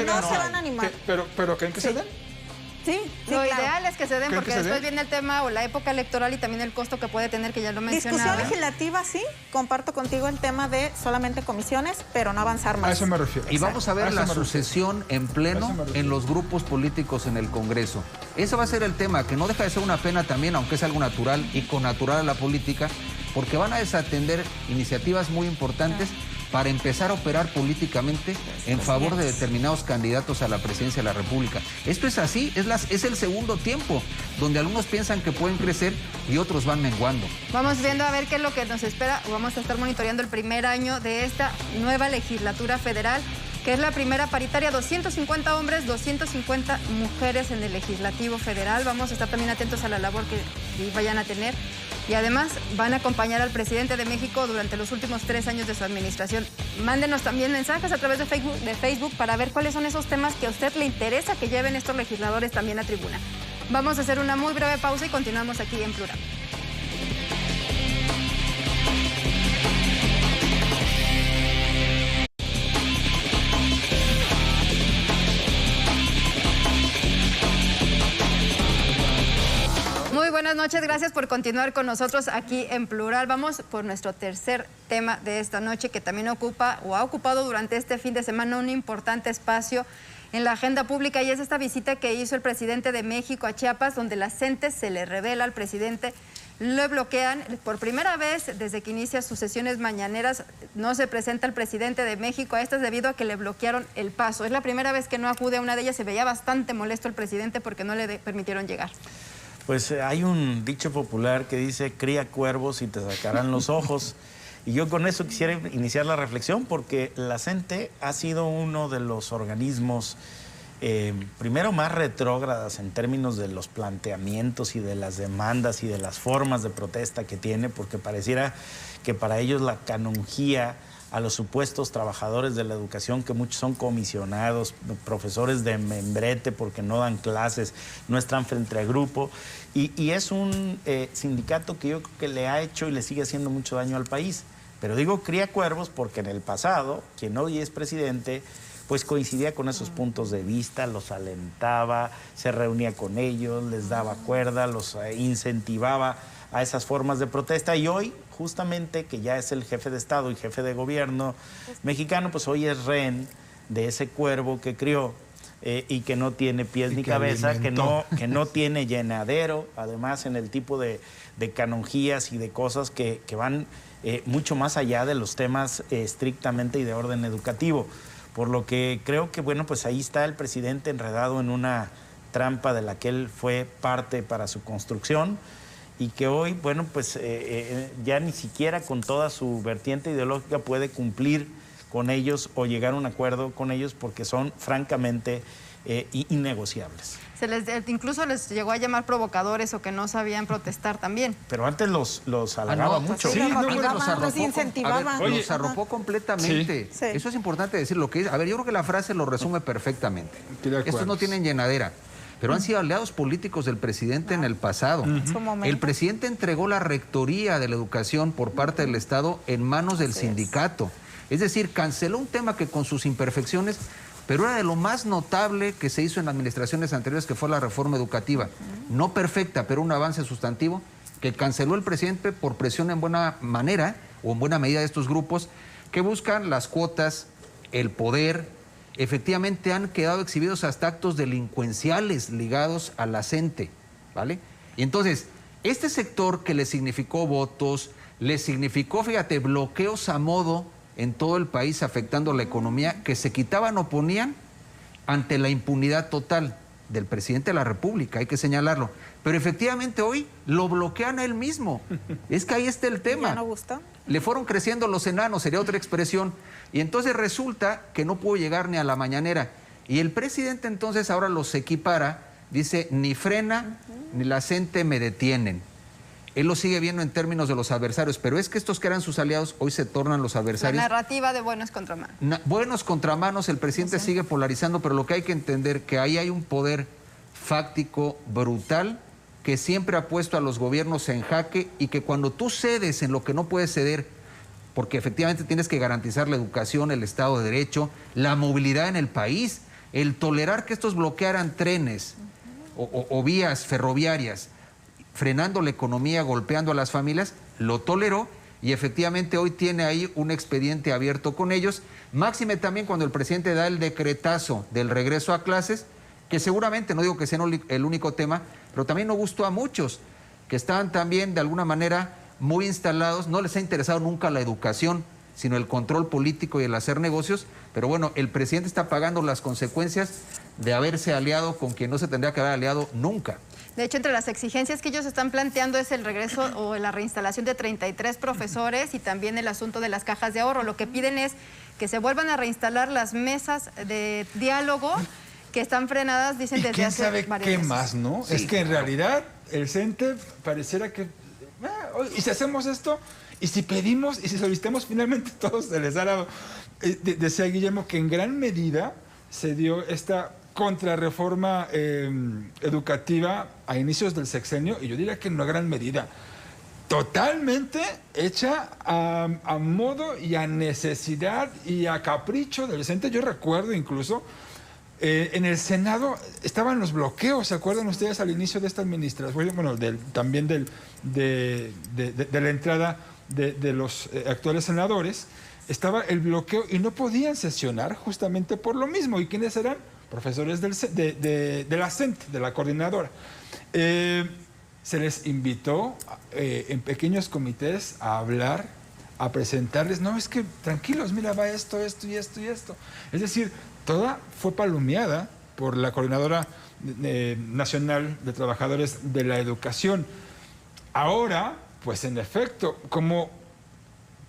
No se van a animar. ¿Pero creen que se den? Sí, Lo claro. ideal es que se den, ¿Creen porque que se después den? viene el tema o la época electoral y también el costo que puede tener, que ya lo mencionaba. Discusión legislativa, sí. Comparto contigo el tema de solamente comisiones, pero no avanzar más. A eso me refiero. Y vamos a ver la eso me refiero. sucesión en pleno en los grupos políticos en el Congreso. Ese va a ser el tema, que no deja de ser una pena también, aunque es algo natural y connatural a la política, porque van a desatender iniciativas muy importantes para empezar a operar políticamente en favor de determinados candidatos a la presidencia de la República. Esto es así, es el segundo tiempo, donde algunos piensan que pueden crecer y otros van menguando. Vamos viendo a ver qué es lo que nos espera. Vamos a estar monitoreando el primer año de esta nueva legislatura federal, que es la primera paritaria, 250 hombres, 250 mujeres en el Legislativo Federal. Vamos a estar también atentos a la labor que vayan a tener. Y además van a acompañar al presidente de México durante los últimos 3 años de su administración. Mándenos también mensajes a través de Facebook para ver cuáles son esos temas que a usted le interesa que lleven estos legisladores también a tribuna. Vamos a hacer una muy breve pausa y continuamos aquí en Plural. Muy buenas noches, gracias por continuar con nosotros aquí en Plural. Vamos por nuestro tercer tema de esta noche, que también ocupa o ha ocupado durante este fin de semana un importante espacio en la agenda pública, y es esta visita que hizo el presidente de México a Chiapas, donde la gente se le revela al presidente, lo bloquean. Por primera vez desde que inicia sus sesiones mañaneras no se presenta el presidente de México a estas debido a que le bloquearon el paso. Es la primera vez que no acude a una de ellas. Se veía bastante molesto el presidente porque no le permitieron llegar. Pues hay un dicho popular que dice: cría cuervos y te sacarán los ojos. Y yo con eso quisiera iniciar la reflexión, porque la CENTE ha sido uno de los organismos primero más retrógradas en términos de los planteamientos y de las demandas y de las formas de protesta que tiene, porque pareciera que para ellos la canonjía a los supuestos trabajadores de la educación, que muchos son comisionados, profesores de membrete porque no dan clases, no están frente a grupo, y es un sindicato que yo creo que le ha hecho y le sigue haciendo mucho daño al país. Pero digo cría cuervos porque en el pasado, quien hoy es presidente, pues coincidía con esos puntos de vista, los alentaba, se reunía con ellos, les daba cuerda, los incentivaba a esas formas de protesta, y hoy, justamente, que ya es el jefe de Estado y jefe de gobierno mexicano, pues hoy es rehén de ese cuervo que crió y que no tiene pies ni cabeza, que no tiene llenadero, además en el tipo de canonjías y de cosas que van mucho más allá de los temas estrictamente y de orden educativo. Por lo que creo que, bueno, pues ahí está el presidente enredado en una trampa de la que él fue parte para su construcción, y que hoy, bueno, pues ya ni siquiera con toda su vertiente ideológica puede cumplir con ellos o llegar a un acuerdo con ellos, porque son francamente innegociables. Incluso les llegó a llamar provocadores o que no sabían protestar también. Pero antes los halagaba mucho. Sí, los incentivaba. Oye, Los arropó completamente. Sí. Eso es importante decirlo. A ver, yo creo que la frase lo resume perfectamente. Estos no tienen llenadera, pero han sido aliados políticos del presidente en el pasado. El presidente entregó la rectoría de la educación por parte del Estado en manos del sindicato. Es decir, canceló un tema que con sus imperfecciones pero era de lo más notable que se hizo en administraciones anteriores, que fue la reforma educativa. No perfecta, pero un avance sustantivo que canceló el presidente por presión en buena manera o en buena medida de estos grupos que buscan las cuotas, el poder. Efectivamente han quedado exhibidos hasta actos delincuenciales ligados a la CENTE, ¿vale? Y entonces, este sector que le significó votos, le significó, fíjate, bloqueos a modo en todo el país afectando la economía, que se quitaban o ponían ante la impunidad total del presidente de la República, hay que señalarlo. Pero efectivamente hoy lo bloquean a él mismo. Es que ahí está el tema. ¿Ya no gusta? Le fueron creciendo los enanos, sería otra expresión. Y entonces resulta que no pudo llegar ni a la mañanera. Y el presidente entonces ahora los equipara, dice, ni Frena ni la CENTE me detienen. Él lo sigue viendo en términos de los adversarios, pero es que estos que eran sus aliados hoy se tornan los adversarios. La narrativa de buenos contra malos. Buenos contra malos, el presidente sigue polarizando, pero lo que hay que entender que ahí hay un poder fáctico brutal que siempre ha puesto a los gobiernos en jaque y que cuando tú cedes en lo que no puedes ceder, porque efectivamente tienes que garantizar la educación, el Estado de Derecho, la movilidad en el país, el tolerar que estos bloquearan trenes o vías ferroviarias, frenando la economía, golpeando a las familias, lo toleró y efectivamente hoy tiene ahí un expediente abierto con ellos. Máxime también cuando el presidente da el decretazo del regreso a clases, que seguramente, no digo que sea el único tema, pero también no gustó a muchos, que estaban también de alguna manera muy instalados, no les ha interesado nunca la educación, sino el control político y el hacer negocios, pero bueno, el presidente está pagando las consecuencias de haberse aliado con quien no se tendría que haber aliado nunca. De hecho, entre las exigencias que ellos están planteando es el regreso o la reinstalación de 33 profesores y también el asunto de las cajas de ahorro. Lo que piden es que se vuelvan a reinstalar las mesas de diálogo que están frenadas, dicen, desde hace varios meses. ¿Qué más, no? Sí, es que en realidad el CENTE pareciera que... ¿y si hacemos esto? ¿Y si pedimos? ¿Y si solicitamos? Finalmente todos se les ha dado. Decía Guillermo que en gran medida se dio esta contrarreforma educativa a inicios del sexenio, y yo diría que en una gran medida totalmente hecha a modo y a necesidad y a capricho del CENTE. Yo recuerdo incluso en el Senado estaban los bloqueos, ¿se acuerdan ustedes al inicio de esta administración? Bueno, también de la entrada de los actuales senadores, estaba el bloqueo y no podían sesionar justamente por lo mismo. ¿Y quiénes eran? Profesores de la CENTE, de la coordinadora. Se les invitó en pequeños comités a hablar, a presentarles, no, es que tranquilos, mira, va esto, esto y esto y esto. Es decir, toda fue palomeada por la Coordinadora Nacional de Trabajadores de la Educación. Ahora, pues en efecto, como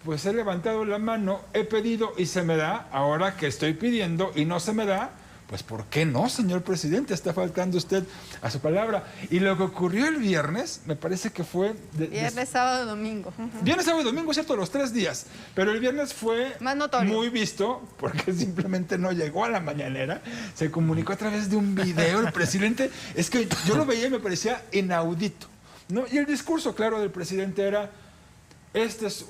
pues he levantado la mano, he pedido y se me da, ahora que estoy pidiendo y no se me da, pues ¿por qué no, señor presidente? Está faltando usted a su palabra. Y lo que ocurrió el viernes, me parece que fue... Viernes, sábado, domingo. Viernes, sábado y domingo, cierto, los 3 días. Pero el viernes fue más notorio, muy visto, porque simplemente no llegó a la mañanera. Se comunicó a través de un video el presidente. Es que yo lo veía y me parecía inaudito, ¿no? Y el discurso, claro, del presidente era... Esta es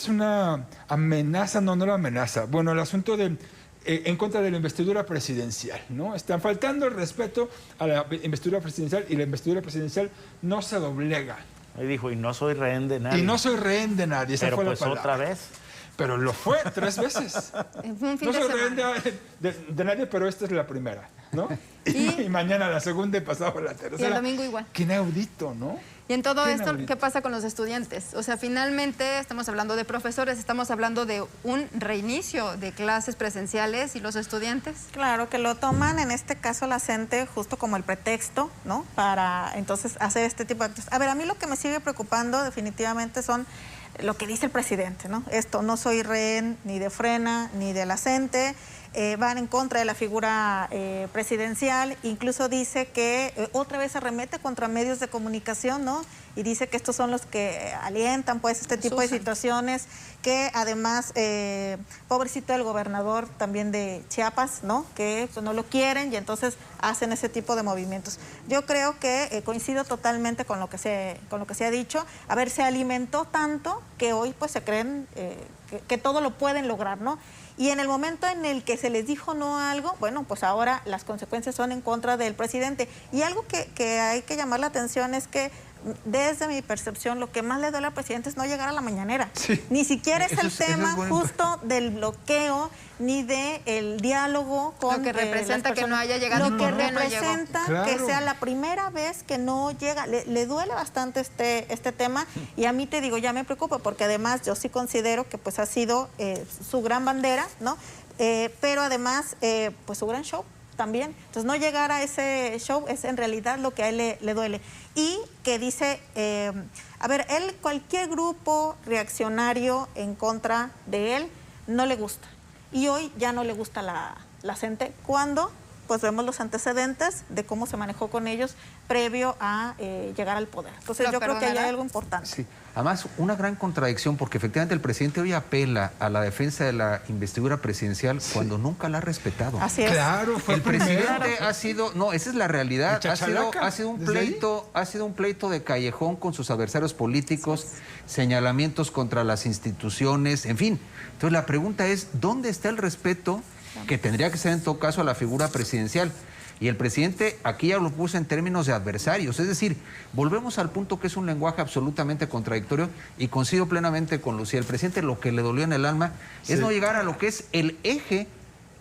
una amenaza, no la amenaza. Bueno, el asunto de... en contra de la investidura presidencial, ¿no? Están faltando el respeto a la investidura presidencial y la investidura presidencial no se doblega. Ahí dijo, y no soy rehén de nadie. Y no soy rehén de nadie, esa pero fue pues la palabra. otra vez. Pero lo fue 3 veces. Un fin No de soy rehén semana. de nadie, pero esta es la primera, ¿no? Y mañana la segunda y pasado la tercera. Y el domingo igual. Qué inaudito, ¿no? Y en todo Qué esto, inaudito. ¿qué pasa con los estudiantes? O sea, finalmente estamos hablando de profesores, estamos hablando de un reinicio de clases presenciales y los estudiantes. Claro, que lo toman en este caso la CENTE justo como el pretexto, ¿no? Para entonces hacer este tipo de actos. A ver, a mí lo que me sigue preocupando definitivamente son lo que dice el presidente, ¿no? Esto, no soy rehén ni de Frena ni de la CENTE. Van en contra de la figura presidencial, incluso dice que otra vez arremete contra medios de comunicación, ¿no? Y dice que estos son los que alientan pues este tipo de situaciones, que además, pobrecito el gobernador también de Chiapas, ¿no? Que pues, no lo quieren y entonces hacen ese tipo de movimientos. Yo creo que coincido totalmente con lo que se ha dicho. A ver, se alimentó tanto que hoy pues se creen que todo lo pueden lograr, ¿no? Y en el momento en el que se les dijo no a algo, bueno, pues ahora las consecuencias son en contra del presidente. Y algo que hay que llamar la atención es que desde mi percepción, lo que más le duele al presidente es no llegar a la mañanera. Sí. Ni siquiera es el tema bueno. justo del bloqueo, ni del diálogo con Lo que representa las que no personas. haya llegado Lo y que por qué no llegó. representa Claro. que sea la primera vez que no llega. Le duele bastante este tema, y a mí te digo, ya me preocupa, porque además yo sí considero que pues ha sido su gran bandera, ¿no? Pero además, pues su gran show también. Entonces, no llegar a ese show es en realidad lo que a él le duele. Y que dice, a ver, él, cualquier grupo reaccionario en contra de él, no le gusta. Y hoy ya no le gusta la gente, cuando pues vemos los antecedentes de cómo se manejó con ellos previo a llegar al poder. Entonces, ¿Lo yo creo que hay perdonará? algo importante. Sí. Además, una gran contradicción, porque efectivamente el presidente hoy apela a la defensa de la investidura presidencial cuando nunca la ha respetado. Así es. Claro, fue El presidente primero. ha sido, no, esa es la realidad, El chachalaca, ha sido un desde ahí. pleito, ha sido un pleito de callejón con sus adversarios políticos, señalamientos contra las instituciones, en fin. Entonces la pregunta es, ¿dónde está el respeto que tendría que ser en todo caso a la figura presidencial? Y el presidente aquí ya lo puso en términos de adversarios, es decir, volvemos al punto que es un lenguaje absolutamente contradictorio, y coincido plenamente con Lucía. El presidente lo que le dolió en el alma es Sí. no llegar a lo que es el eje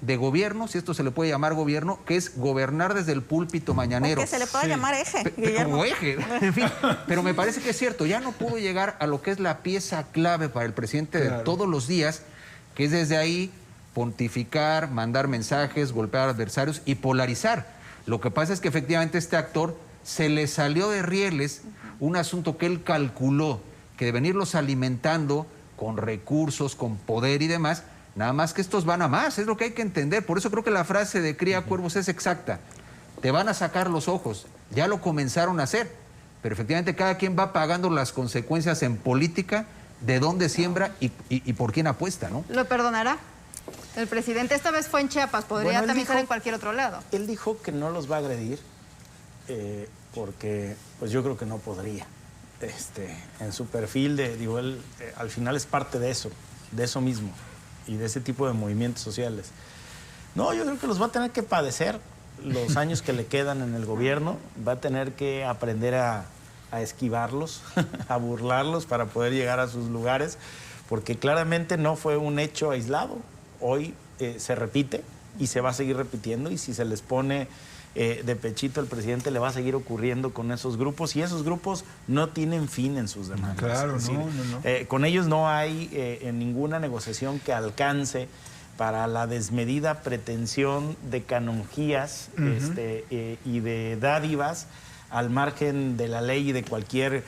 de gobierno, si esto se le puede llamar gobierno, que es gobernar desde el púlpito mañanero. Que se le pueda llamar eje, Guillermo. Como eje, en fin. Pero me parece que es cierto, ya no pudo llegar a lo que es la pieza clave para el presidente de Claro. todos los días, que es desde ahí pontificar, mandar mensajes, golpear adversarios y polarizar. Lo que pasa es que efectivamente este actor se le salió de rieles un asunto que él calculó, que de venirlos alimentando con recursos, con poder y demás, nada más que estos van a más, es lo que hay que entender. Por eso creo que la frase de cría cuervos es exacta. Te van a sacar los ojos, ya lo comenzaron a hacer, pero efectivamente cada quien va pagando las consecuencias en política de dónde siembra y por quién apuesta, ¿no? ¿Lo perdonará? El presidente esta vez fue en Chiapas, podría Bueno, él también dijo- ser en cualquier otro lado. Él dijo que no los va a agredir porque pues yo creo que no podría. En su perfil, digo, él al final es parte de eso mismo y de ese tipo de movimientos sociales. No, yo creo que los va a tener que padecer los años que le quedan en el gobierno, va a tener que aprender a esquivarlos, a burlarlos para poder llegar a sus lugares, porque claramente no fue un hecho aislado. Hoy se repite y se va a seguir repitiendo, y si se les pone de pechito al presidente, le va a seguir ocurriendo con esos grupos, y esos grupos no tienen fin en sus demandas. Claro, Es decir, no. con ellos no hay ninguna negociación que alcance para la desmedida pretensión de canonjías y de dádivas al margen de la ley y de cualquier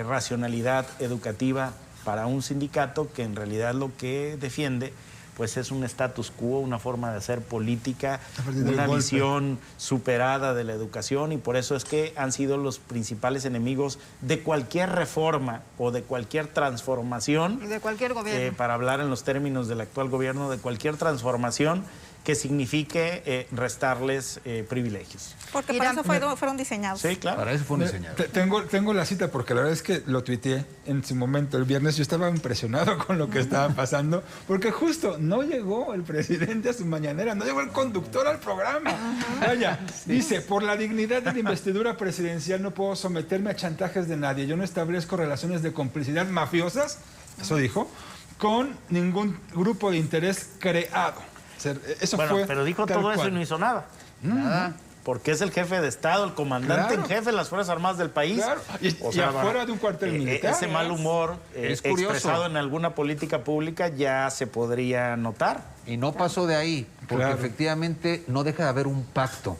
racionalidad educativa para un sindicato que en realidad lo que defiende pues es un status quo, una forma de hacer política, A partir del una golpe. visión superada de la educación, y por eso es que han sido los principales enemigos de cualquier reforma o de cualquier transformación, Y de cualquier gobierno. para hablar en los términos del actual gobierno, de cualquier transformación que signifique restarles privilegios. Porque Irán, para eso fueron diseñados. Sí, claro. Para eso fue un diseñador. Tengo la cita porque la verdad es que lo tuiteé en su momento el viernes. Yo estaba impresionado con lo que estaba pasando, porque justo no llegó el presidente a su mañanera, no llegó el conductor al programa. Vaya, dice, por la dignidad de la investidura presidencial no puedo someterme a chantajes de nadie. Yo no establezco relaciones de complicidad mafiosas, eso dijo, con ningún grupo de interés creado. O sea, eso Bueno, fue pero dijo tal todo eso cual. y no hizo nada. Nada. Porque es el jefe de Estado, el comandante Claro. en jefe de las Fuerzas Armadas del país. Claro. Y afuera de un cuartel militar. Ese mal humor Es curioso. expresado en alguna política pública ya se podría notar. Y no pasó de ahí, porque Claro. efectivamente no deja de haber un pacto.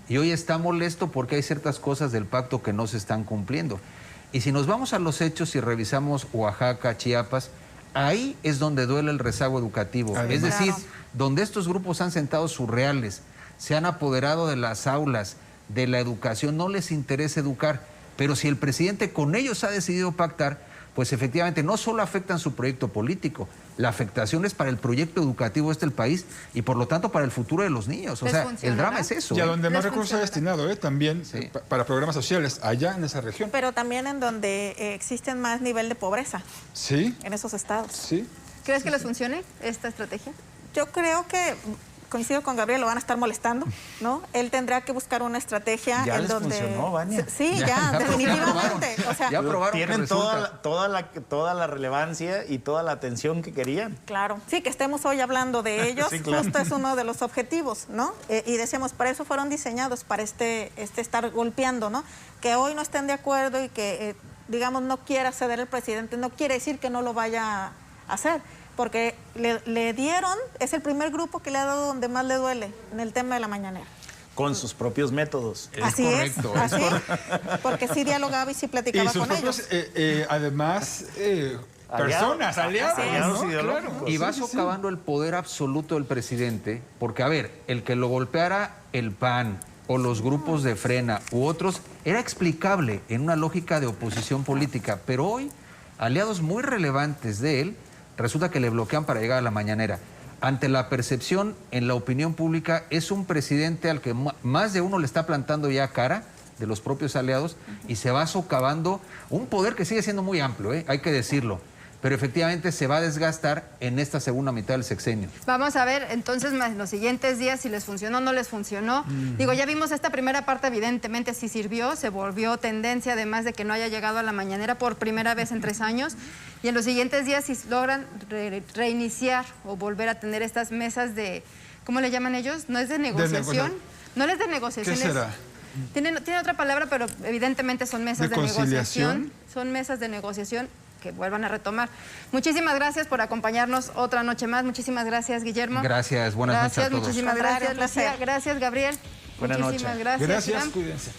Y hoy está molesto porque hay ciertas cosas del pacto que no se están cumpliendo. Y si nos vamos a los hechos y revisamos Oaxaca, Chiapas, ahí es donde duele el rezago educativo. Además. Es decir, Claro. donde estos grupos han sentado sus reales, se han apoderado de las aulas, de la educación, no les interesa educar. Pero si el presidente con ellos ha decidido pactar, pues efectivamente no solo afectan su proyecto político, la afectación es para el proyecto educativo de este país y por lo tanto para el futuro de los niños. O ¿Les sea, el funcionará? drama es eso. Y a ¿eh? donde más Les recursos se ha funciona. destinado, también Sí. para programas sociales, allá en esa región. Pero también en donde existen más nivel de pobreza, Sí, en esos estados. sí. ¿Crees que les funcione esta estrategia? Yo creo que, coincido con Gabriel, lo van a estar molestando, ¿no? Él tendrá que buscar una estrategia Ya en les donde... funcionó, Vania. Sí, ya definitivamente. O sea, Ya probaron que Tienen resulta. toda la relevancia y toda la atención que querían. claro, sí, que estemos hoy hablando de ellos, Sí, claro. justo es uno de los objetivos, ¿no? Y decíamos, para eso fueron diseñados, para estar golpeando, ¿no? Que hoy no estén de acuerdo y que, digamos, no quiera ceder el presidente, no quiere decir que no lo vaya a hacer, porque le dieron, es el primer grupo que le ha dado donde más le duele, en el tema de la mañanera. Con sus propios métodos. Así correcto, es, así, porque sí dialogaba y sí platicaba Y sus con propios, ellos. además, personas, aliados, aliados ¿no? ideológicos. Claro. Y va Sí, sí, sí. socavando el poder absoluto del presidente, porque, a ver, el que lo golpeara el PAN o los grupos de Frena u otros, era explicable en una lógica de oposición política, pero hoy, aliados muy relevantes de él, resulta que le bloquean para llegar a la mañanera. Ante la percepción en la opinión pública, es un presidente al que más de uno le está plantando ya cara de los propios aliados y se va socavando un poder que sigue siendo muy amplio, hay que decirlo, pero efectivamente se va a desgastar en esta segunda mitad del sexenio. Vamos a ver entonces en los siguientes días si les funcionó o no les funcionó. Digo, ya vimos esta primera parte, evidentemente sí sirvió, se volvió tendencia, además de que no haya llegado a la mañanera por primera vez en 3 años. Y en los siguientes días si logran reiniciar o volver a tener estas mesas de, ¿cómo le llaman ellos? No es de negociación. No es de negociación. ¿Qué será? Tiene otra palabra, pero evidentemente son mesas ¿De de conciliación? negociación. Son mesas de negociación que vuelvan a retomar. Muchísimas gracias por acompañarnos otra noche más. Muchísimas gracias, Guillermo. Gracias, buenas noches a todos. Muchísimas Contrario, gracias, un placer. Lucía. Gracias, Gabriel. Buenas Muchísimas noches. gracias. Gracias, Iván. cuídense.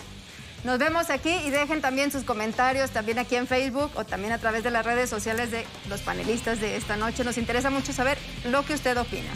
Nos vemos aquí y dejen también sus comentarios también aquí en Facebook o también a través de las redes sociales de los panelistas de esta noche. Nos interesa mucho saber lo que usted opina.